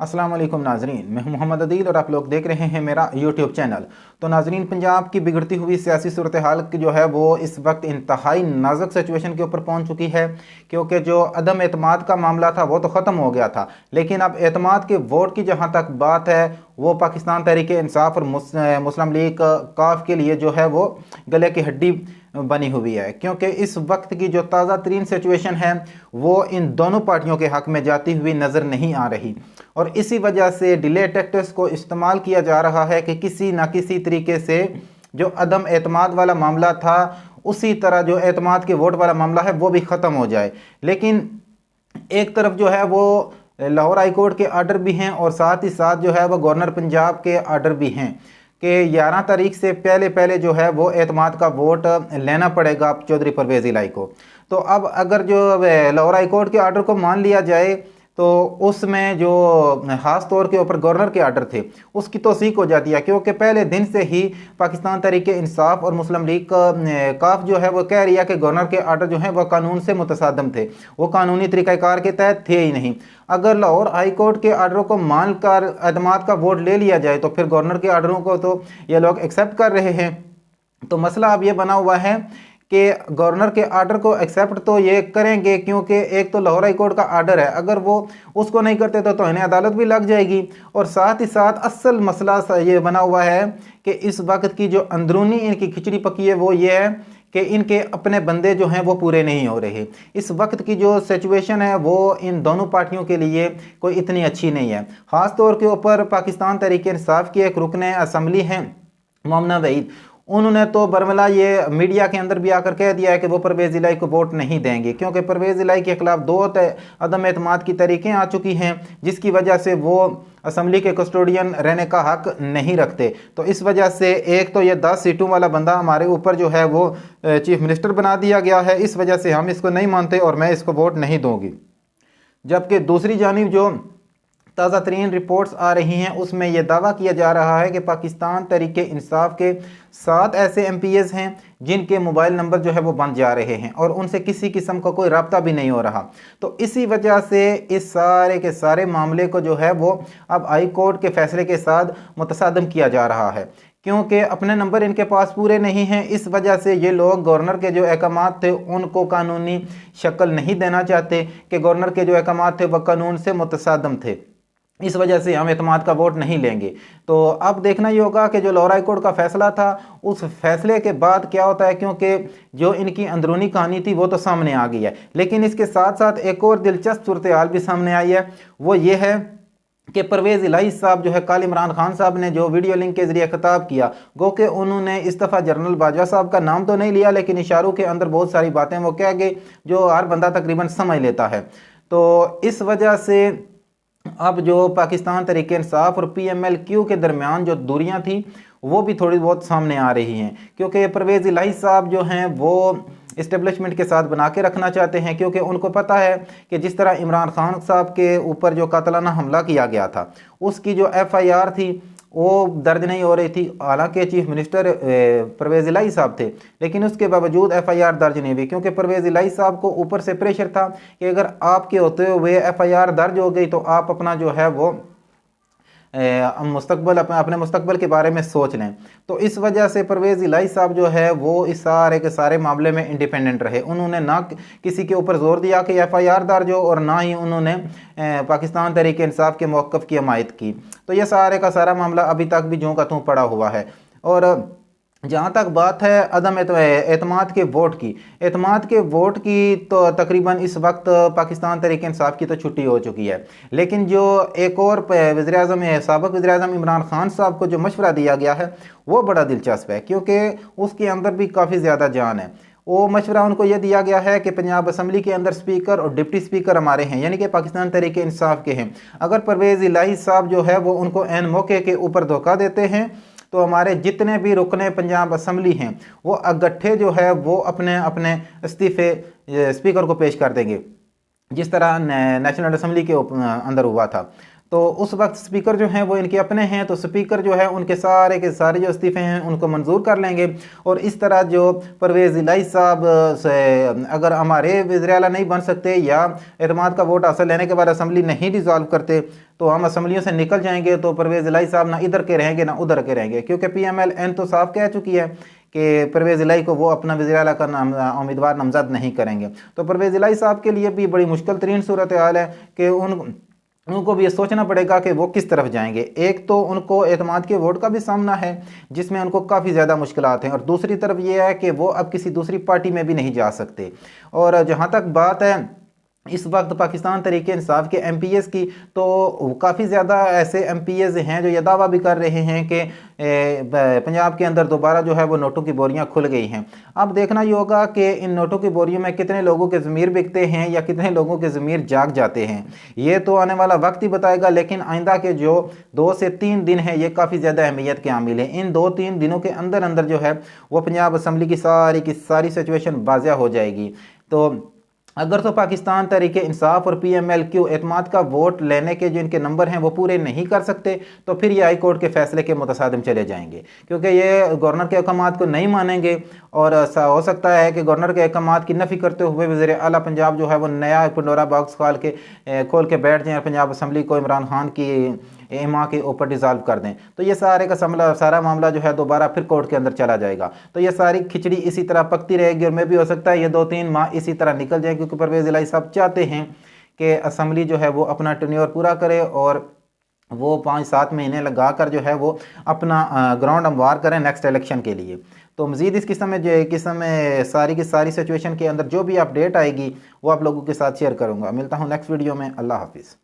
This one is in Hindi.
अस्सलाम वालेकुम नाजरीन, मैं हूं मोहम्मद अदील और आप लोग देख रहे हैं मेरा यूट्यूब चैनल। तो नाजरीन, पंजाब की बिगड़ती हुई सियासी सूरत हाल जो है वो इस वक्त इंतहाई नाजुक सिचुएशन के ऊपर पहुंच चुकी है, क्योंकि जो अदम एतमाद का मामला था वो तो ख़त्म हो गया था, लेकिन अब एतमाद के वोट की जहां तक बात है वो पाकिस्तान तहरीक इंसाफ और मुस्लिम लीग काफ के लिए जो है वो गले की हड्डी बनी हुई है, क्योंकि इस वक्त की जो ताज़ा तरीन सिचुएशन है वो इन दोनों पार्टियों के हक में जाती हुई नज़र नहीं आ रही। और इसी वजह से डिले टैक्टिक्स को इस्तेमाल किया जा रहा है कि किसी ना किसी तरीके से जो अदम एतमाद वाला मामला था उसी तरह जो एतमाद के वोट वाला मामला है वो भी ख़त्म हो जाए। लेकिन एक तरफ जो है वो लाहौर हाई कोर्ट के आर्डर भी हैं और साथ ही साथ जो है वो गवर्नर पंजाब के आर्डर भी हैं कि 11 तारीख से पहले पहले जो है वो एतमाद का वोट लेना पड़ेगा चौधरी परवेज़ इलाही को। तो अब अगर जो लाहौर हाई कोर्ट के आर्डर को मान लिया जाए तो उसमें जो ख़ास तौर के ऊपर गवर्नर के आर्डर थे उसकी तौसीक हो जाती है, क्योंकि पहले दिन से ही पाकिस्तान तहरीक इंसाफ और मुस्लिम लीग काफ जो है वो कह रही है कि गवर्नर के आर्डर जो हैं वह कानून से मुतसादम थे, वो कानूनी तरीक़ाकार के तहत थे ही नहीं। अगर लाहौर हाई कोर्ट के आर्डरों को मानकर एतमाद का वोट ले लिया जाए तो फिर गवर्नर के आर्डरों को तो ये लोग एक्सेप्ट कर रहे हैं। तो मसला अब ये बना हुआ है कि गवर्नर के आर्डर को एक्सेप्ट तो ये करेंगे, क्योंकि एक तो लाहौर हाई कोर्ट का आर्डर है, अगर वो उसको नहीं करते तो इन्हें अदालत भी लग जाएगी। और साथ ही साथ असल मसला ये बना हुआ है कि इस वक्त की जो अंदरूनी इनकी खिचड़ी पकी है वो ये है कि इनके अपने बंदे जो हैं वो पूरे नहीं हो रहे। इस वक्त की जो सिचुएशन है वो इन दोनों पार्टियों के लिए कोई इतनी अच्छी नहीं है। ख़ास तौर के ऊपर पाकिस्तान तहरीक इंसाफ की एक रुकन असम्बली हैं मोमना वहीद, उन्होंने तो बरमला ये मीडिया के अंदर भी आकर कह दिया है कि वो परवेज़ इलाही को वोट नहीं देंगे, क्योंकि परवेज़ इलाही के खिलाफ दो अदम एतमाद की तरीक़ें आ चुकी हैं जिसकी वजह से वो असम्बली के कस्टोडियन रहने का हक नहीं रखते। तो इस वजह से एक तो ये 10 सीटों वाला बंदा हमारे ऊपर जो है वो चीफ मिनिस्टर बना दिया गया है, इस वजह से हम इसको नहीं मानते और मैं इसको वोट नहीं दूँगी। जबकि दूसरी जानिब जो ताज़ा तरीन रिपोर्ट्स आ रही हैं उसमें यह दावा किया जा रहा है कि पाकिस्तान तहरीक इंसाफ के 7 ऐसे MPs हैं जिनके मोबाइल नंबर जो है वो बंद जा रहे हैं और उनसे किसी किस्म का कोई रब्ता भी नहीं हो रहा। तो इसी वजह से इस सारे के सारे मामले को जो है वो अब हाई कोर्ट के फैसले के साथ मुतसादम किया जा रहा है, क्योंकि अपने नंबर इनके पास पूरे नहीं हैं। इस वजह से ये लोग गवर्नर के जो अहकामात थे उनको कानूनी शक्ल नहीं देना चाहते कि गवर्नर के जो अहकामात थे वह कानून से मुतसादम थे, इस वजह से हम एतमाद का वोट नहीं लेंगे। तो अब देखना ये होगा कि जो लाहौर हाई कोर्ट का फैसला था उस फैसले के बाद क्या होता है, क्योंकि जो इनकी अंदरूनी कहानी थी वो तो सामने आ गई है, लेकिन इसके साथ साथ एक और दिलचस्प सूरत हाल भी सामने आई है। वो ये है कि परवेज़ इलाही साहब जो है कल इमरान खान साहब ने जो वीडियो लिंक के जरिए खिताब किया, गो कि उन्होंने इस्तीफ़ा जनरल बाजवा साहब का नाम तो नहीं लिया, लेकिन इशारों के अंदर बहुत सारी बातें वो कह गए जो हर बंदा तकरीबन समझ लेता है। तो इस वजह से अब जो पाकिस्तान तहरीक इंसाफ और PMLQ के दरमियान जो दूरियां थी वो भी थोड़ी बहुत सामने आ रही हैं, क्योंकि परवेज़ इलाही साहब जो हैं वो इस्टेब्लिशमेंट के साथ बना के रखना चाहते हैं, क्योंकि उनको पता है कि जिस तरह इमरान खान साहब के ऊपर जो कातलाना हमला किया गया था उसकी जो FIR थी वो दर्ज नहीं हो रही थी। हालांकि चीफ मिनिस्टर परवेज़ इलाही साहब थे, लेकिन उसके बावजूद FIR दर्ज नहीं हुई, क्योंकि परवेज़ इलाही साहब को ऊपर से प्रेशर था कि अगर आपके होते हुए FIR दर्ज हो गई तो आप अपना जो है वो मुस्तकबल अपने मुस्तकबल के बारे में सोच लें। तो इस वजह से परवेज़ इलाही साहब जो है वो इस सारे के सारे मामले में इंडिपेंडेंट रहे। उन्होंने ना किसी के ऊपर जोर दिया कि FIR दर्ज हो और ना ही उन्होंने पाकिस्तान तहरीक इंसाफ के मौक़िफ़ की हमायत की। तो ये सारे का सारा मामला अभी तक भी ज्यों का त्यों पड़ा हुआ है। और जहाँ तक बात है अदम एतमाद के वोट की, एतमाद के वोट की तो तकरीबन इस वक्त पाकिस्तान तहरीक इंसाफ की तो छुट्टी हो चुकी है, लेकिन जो एक और वज़ीर-ए-आज़म साबिक़ वज़ीर-ए-आज़म इमरान खान साहब को जो मशवरा दिया गया है वो बड़ा दिलचस्प है, क्योंकि उसके अंदर भी काफ़ी ज़्यादा जान है। वो मशवरा उनको यह दिया गया है कि पंजाब असम्बली के अंदर स्पीकर और डिप्टी स्पीकर हमारे हैं, यानी कि पाकिस्तान तहरीक इंसाफ के हैं। अगर परवेज़ इलाही साहब जो है वो उनको ऐन मौके के ऊपर धोखा देते हैं तो हमारे जितने भी रुकने पंजाब असम्बली हैं वो इकट्ठे जो है वो अपने अपने इस्तीफ़े स्पीकर को पेश कर देंगे, जिस तरह नेशनल असम्बली के अंदर हुआ था। तो उस वक्त स्पीकर जो हैं वो इनके अपने हैं, तो स्पीकर जो है उनके सारे के सारे जो इस्तीफ़े हैं उनको मंजूर कर लेंगे। और इस तरह जो परवेज़ इलाही साहब से अगर हमारे वज़ीर आला नहीं बन सकते या एतमाद का वोट हासिल लेने के बाद असम्बली नहीं डिज़ॉल्व करते तो हम असम्बलियों से निकल जाएंगे, तो परवेज़ इलाही साहब ना इधर के रहेंगे ना उधर के रहेंगे, क्योंकि PMLN तो साफ कह चुकी है कि परवेज़ इलाही को वो अपना वज़ीर आला का उम्मीदवार नामज़द नहीं करेंगे। तो परवेज़ इलाही साहब के लिए भी बड़ी मुश्किल तरीन सूरत हाल है कि उनको भी ये सोचना पड़ेगा कि वो किस तरफ जाएंगे। एक तो उनको एतमाद के वोट का भी सामना है जिसमें उनको काफ़ी ज़्यादा मुश्किलात हैं, और दूसरी तरफ ये है कि वो अब किसी दूसरी पार्टी में भी नहीं जा सकते। और जहाँ तक बात है इस वक्त पाकिस्तान तहरीक इंसाफ के MPs की, तो काफ़ी ज़्यादा ऐसे MPs हैं जो ये दावा भी कर रहे हैं कि पंजाब के अंदर दोबारा जो है वो नोटों की बोरियां खुल गई हैं। अब देखना ये होगा कि इन नोटों की बोरियों में कितने लोगों के ज़मीर बिकते हैं या कितने लोगों के ज़मीर जाग जाते हैं, ये तो आने वाला वक्त ही बताएगा। लेकिन आइंदा के जो 2 से 3 दिन हैं ये काफ़ी ज़्यादा अहमियत के आमिल हैं। इन 2-3 दिनों के अंदर अंदर जो है वो पंजाब असम्बली की सारी सिचुएशन वाज़ह हो जाएगी। तो अगर तो पाकिस्तान तहरीक इंसाफ और PMLQ एतमाद का वोट लेने के जो इनके नंबर हैं वो पूरे नहीं कर सकते, तो फिर ये हाई कोर्ट के फैसले के मुतसादिम चले जाएंगे, क्योंकि ये गवर्नर के अहकाम को नहीं मानेंगे। और हो सकता है कि गवर्नर के अहकाम की नफ़ी करते हुए वज़ीर आला पंजाब जो है वो नया पंडोरा बॉक्स खोल के बैठ जाएँ, पंजाब असम्बली को इमरान खान की एमा के ऊपर डिज़ॉल्व कर दें, तो ये सारा मामला जो है दोबारा फिर कोर्ट के अंदर चला जाएगा। तो ये सारी खिचड़ी इसी तरह पकती रहेगी और मैं भी हो सकता है ये 2-3 माह इसी तरह निकल जाए, क्योंकि परवेज़ इलाही साहब चाहते हैं कि असम्बली जो है वो अपना टेन्योर पूरा करे और वो 5-7 महीने लगा कर जो है वो अपना ग्राउंड हमवार करें नेक्स्ट इलेक्शन के लिए। तो मज़ीद इस किस्म में सारी की सारी सिचुएशन के अंदर जो भी अपडेट आएगी वो आप लोगों के साथ शेयर करूँगा। मिलता हूँ नेक्स्ट वीडियो में। अल्लाह हाफिज़।